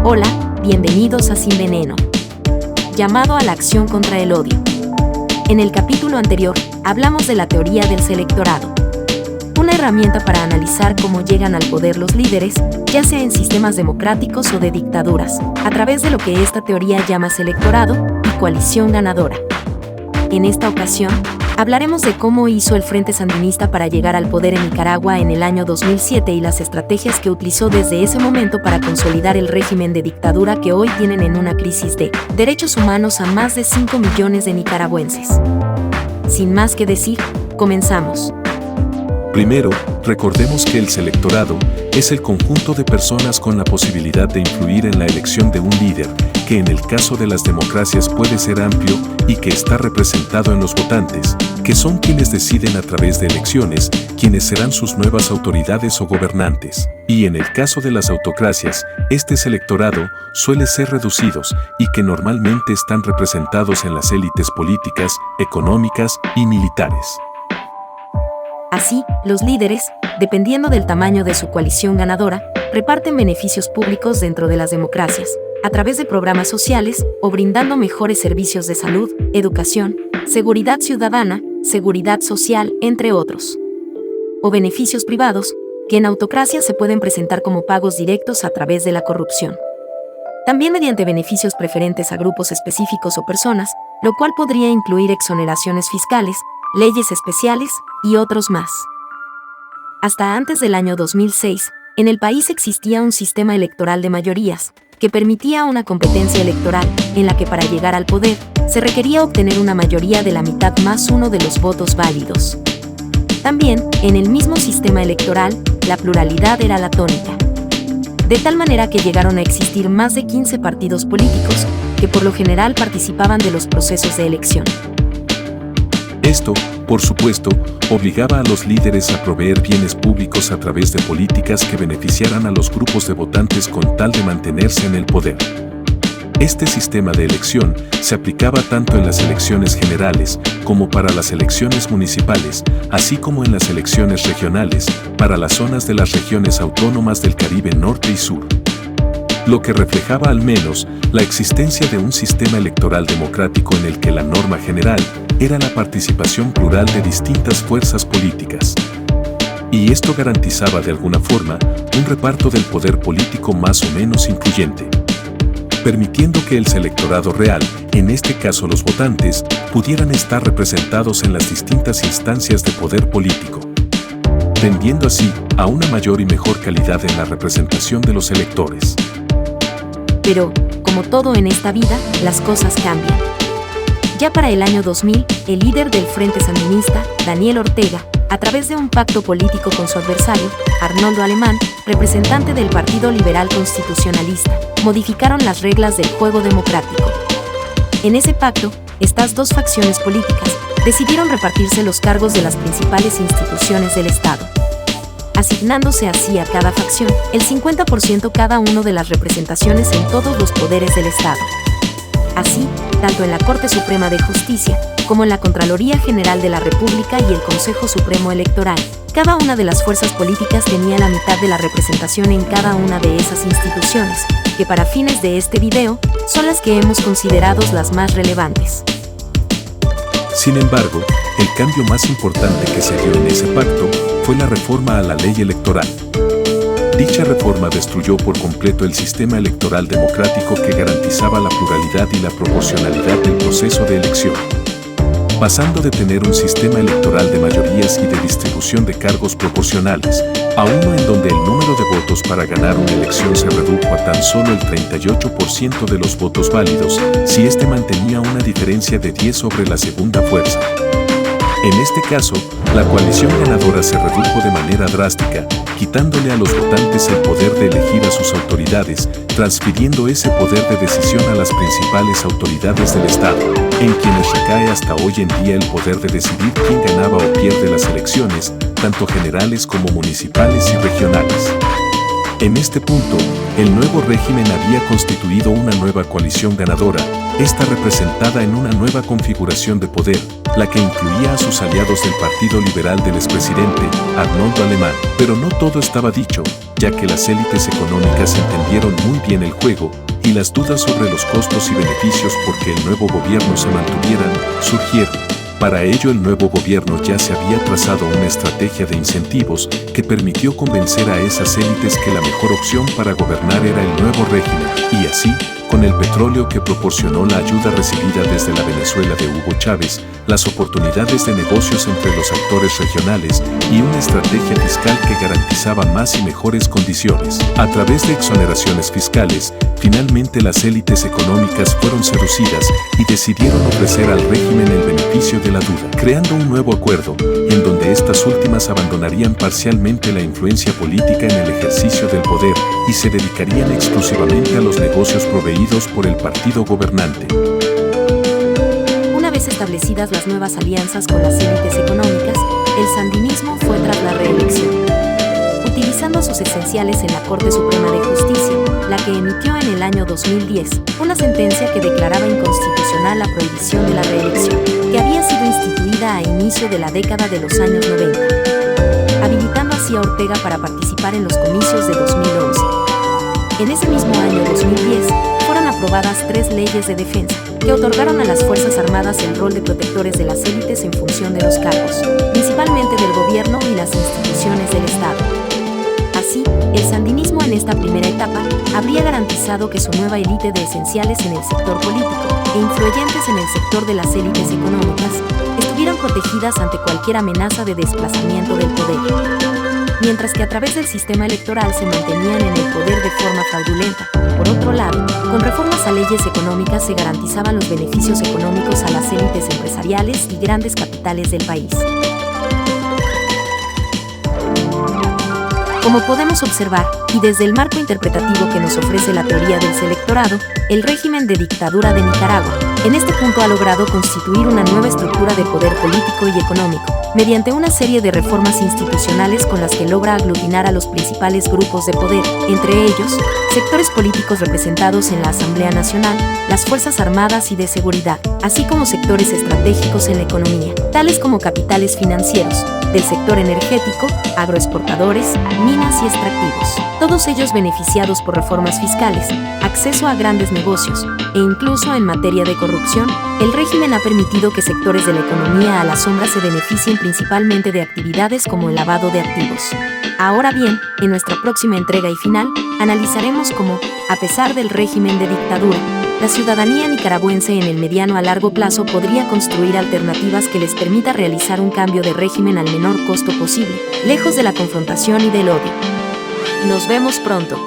Hola, bienvenidos a Sin Veneno. Llamado a la acción contra el odio. En el capítulo anterior, hablamos de la teoría del selectorado. Una herramienta para analizar cómo llegan al poder los líderes, ya sea en sistemas democráticos o de dictaduras, a través de lo que esta teoría llama selectorado y coalición ganadora. En esta ocasión, hablaremos de cómo hizo el Frente Sandinista para llegar al poder en Nicaragua en el año 2007 y las estrategias que utilizó desde ese momento para consolidar el régimen de dictadura que hoy tienen en una crisis de derechos humanos a más de 5 millones de nicaragüenses. Sin más que decir, comenzamos. Primero, recordemos que el selectorado es el conjunto de personas con la posibilidad de influir en la elección de un líder, que en el caso de las democracias puede ser amplio y que está representado en los votantes, que son quienes deciden a través de elecciones quiénes serán sus nuevas autoridades o gobernantes. Y en el caso de las autocracias, este selectorado suele ser reducidos y que normalmente están representados en las élites políticas, económicas y militares. Así, los líderes, dependiendo del tamaño de su coalición ganadora, reparten beneficios públicos dentro de las democracias, a través de programas sociales o brindando mejores servicios de salud, educación, seguridad ciudadana, seguridad social, entre otros. O beneficios privados, que en autocracia se pueden presentar como pagos directos a través de la corrupción. También mediante beneficios preferentes a grupos específicos o personas, lo cual podría incluir exoneraciones fiscales, leyes especiales y otros más. Hasta antes del año 2006, en el país existía un sistema electoral de mayorías, que permitía una competencia electoral, en la que para llegar al poder, se requería obtener una mayoría de la mitad más uno de los votos válidos. También, en el mismo sistema electoral, la pluralidad era la tónica. De tal manera que llegaron a existir más de 15 partidos políticos, que por lo general participaban de los procesos de elección. Esto, por supuesto, obligaba a los líderes a proveer bienes públicos a través de políticas que beneficiaran a los grupos de votantes con tal de mantenerse en el poder. Este sistema de elección se aplicaba tanto en las elecciones generales como para las elecciones municipales, así como en las elecciones regionales, para las zonas de las regiones autónomas del Caribe Norte y Sur. Lo que reflejaba al menos la existencia de un sistema electoral democrático en el que la norma general era la participación plural de distintas fuerzas políticas. Y esto garantizaba de alguna forma un reparto del poder político más o menos incluyente, permitiendo que el selectorado real, en este caso los votantes, pudieran estar representados en las distintas instancias de poder político, tendiendo así a una mayor y mejor calidad en la representación de los electores. Pero, como todo en esta vida, las cosas cambian. Ya para el año 2000, el líder del Frente Sandinista, Daniel Ortega, a través de un pacto político con su adversario, Arnoldo Alemán, representante del Partido Liberal Constitucionalista, modificaron las reglas del juego democrático. En ese pacto, estas dos facciones políticas decidieron repartirse los cargos de las principales instituciones del Estado, asignándose así a cada facción el 50% cada uno de las representaciones en todos los poderes del Estado. Así, tanto en la Corte Suprema de Justicia, como en la Contraloría General de la República y el Consejo Supremo Electoral, cada una de las fuerzas políticas tenía la mitad de la representación en cada una de esas instituciones, que para fines de este video, son las que hemos considerado las más relevantes. Sin embargo, el cambio más importante que se dio en ese pacto fue la reforma a la ley electoral. Dicha reforma destruyó por completo el sistema electoral democrático que garantizaba la pluralidad y la proporcionalidad del proceso de elección, pasando de tener un sistema electoral de mayorías y de distribución de cargos proporcionales, a uno en donde el número de votos para ganar una elección se redujo a tan solo el 38% de los votos válidos, si éste mantenía una diferencia de 10 sobre la segunda fuerza. En este caso, la coalición ganadora se redujo de manera drástica, quitándole a los votantes el poder de elegir a sus autoridades, transfiriendo ese poder de decisión a las principales autoridades del Estado, en quienes recae hasta hoy en día el poder de decidir quién ganaba o pierde las elecciones, tanto generales como municipales y regionales. En este punto, el nuevo régimen había constituido una nueva coalición ganadora, esta representada en una nueva configuración de poder, la que incluía a sus aliados del Partido Liberal del expresidente, Arnoldo Alemán. Pero no todo estaba dicho, ya que las élites económicas entendieron muy bien el juego y las dudas sobre los costos y beneficios porque el nuevo gobierno se mantuvieran surgieron. Para ello el nuevo gobierno ya se había trazado una estrategia de incentivos que permitió convencer a esas élites que la mejor opción para gobernar era el nuevo régimen, y así, con el petróleo que proporcionó la ayuda recibida desde la Venezuela de Hugo Chávez, las oportunidades de negocios entre los actores regionales y una estrategia fiscal que garantizaba más y mejores condiciones. A través de exoneraciones fiscales, finalmente las élites económicas fueron seducidas y decidieron ofrecer al régimen el beneficio de la duda, creando un nuevo acuerdo, en donde estas últimas abandonarían parcialmente la influencia política en el ejercicio del poder y se dedicarían exclusivamente a los negocios proveídos por el partido gobernante. Una vez establecidas las nuevas alianzas con las élites económicas, el sandinismo fue tras la reelección. Utilizando sus esenciales en la Corte Suprema de Justicia, la que emitió en el año 2010 una sentencia que declaraba inconstitucional la prohibición de la reelección, que había sido instituida a inicio de la década de los años 90, habilitando así a Ortega para participar en los comicios de 2011. En ese mismo año 2010, fueron aprobadas 3 leyes de defensa, que otorgaron a las Fuerzas Armadas el rol de protectores de las élites en función de los cargos, principalmente del gobierno y las instituciones del Estado. Así, el sandinismo en esta primera etapa habría garantizado que su nueva élite de esenciales en el sector político e influyentes en el sector de las élites económicas estuvieran protegidas ante cualquier amenaza de desplazamiento del poder, mientras que a través del sistema electoral se mantenían en el poder de forma fraudulenta. Por otro lado, con reformas a leyes económicas se garantizaban los beneficios económicos a las élites empresariales y grandes capitales del país. Como podemos observar, y desde el marco interpretativo que nos ofrece la teoría del selectorado, el régimen de dictadura de Nicaragua, en este punto ha logrado constituir una nueva estructura de poder político y económico, mediante una serie de reformas institucionales con las que logra aglutinar a los principales grupos de poder, entre ellos, sectores políticos representados en la Asamblea Nacional, las Fuerzas Armadas y de Seguridad, así como sectores estratégicos en la economía, tales como capitales financieros, del sector energético, agroexportadores, minas y extractivos, todos ellos beneficiados por reformas fiscales, acceso a grandes negocios, e incluso en materia de corrupción, el régimen ha permitido que sectores de la economía a la sombra se beneficien principalmente de actividades como el lavado de activos. Ahora bien, en nuestra próxima entrega y final, analizaremos cómo, a pesar del régimen de dictadura, la ciudadanía nicaragüense en el mediano a largo plazo podría construir alternativas que les permita realizar un cambio de régimen al menor costo posible, lejos de la confrontación y del odio. Nos vemos pronto.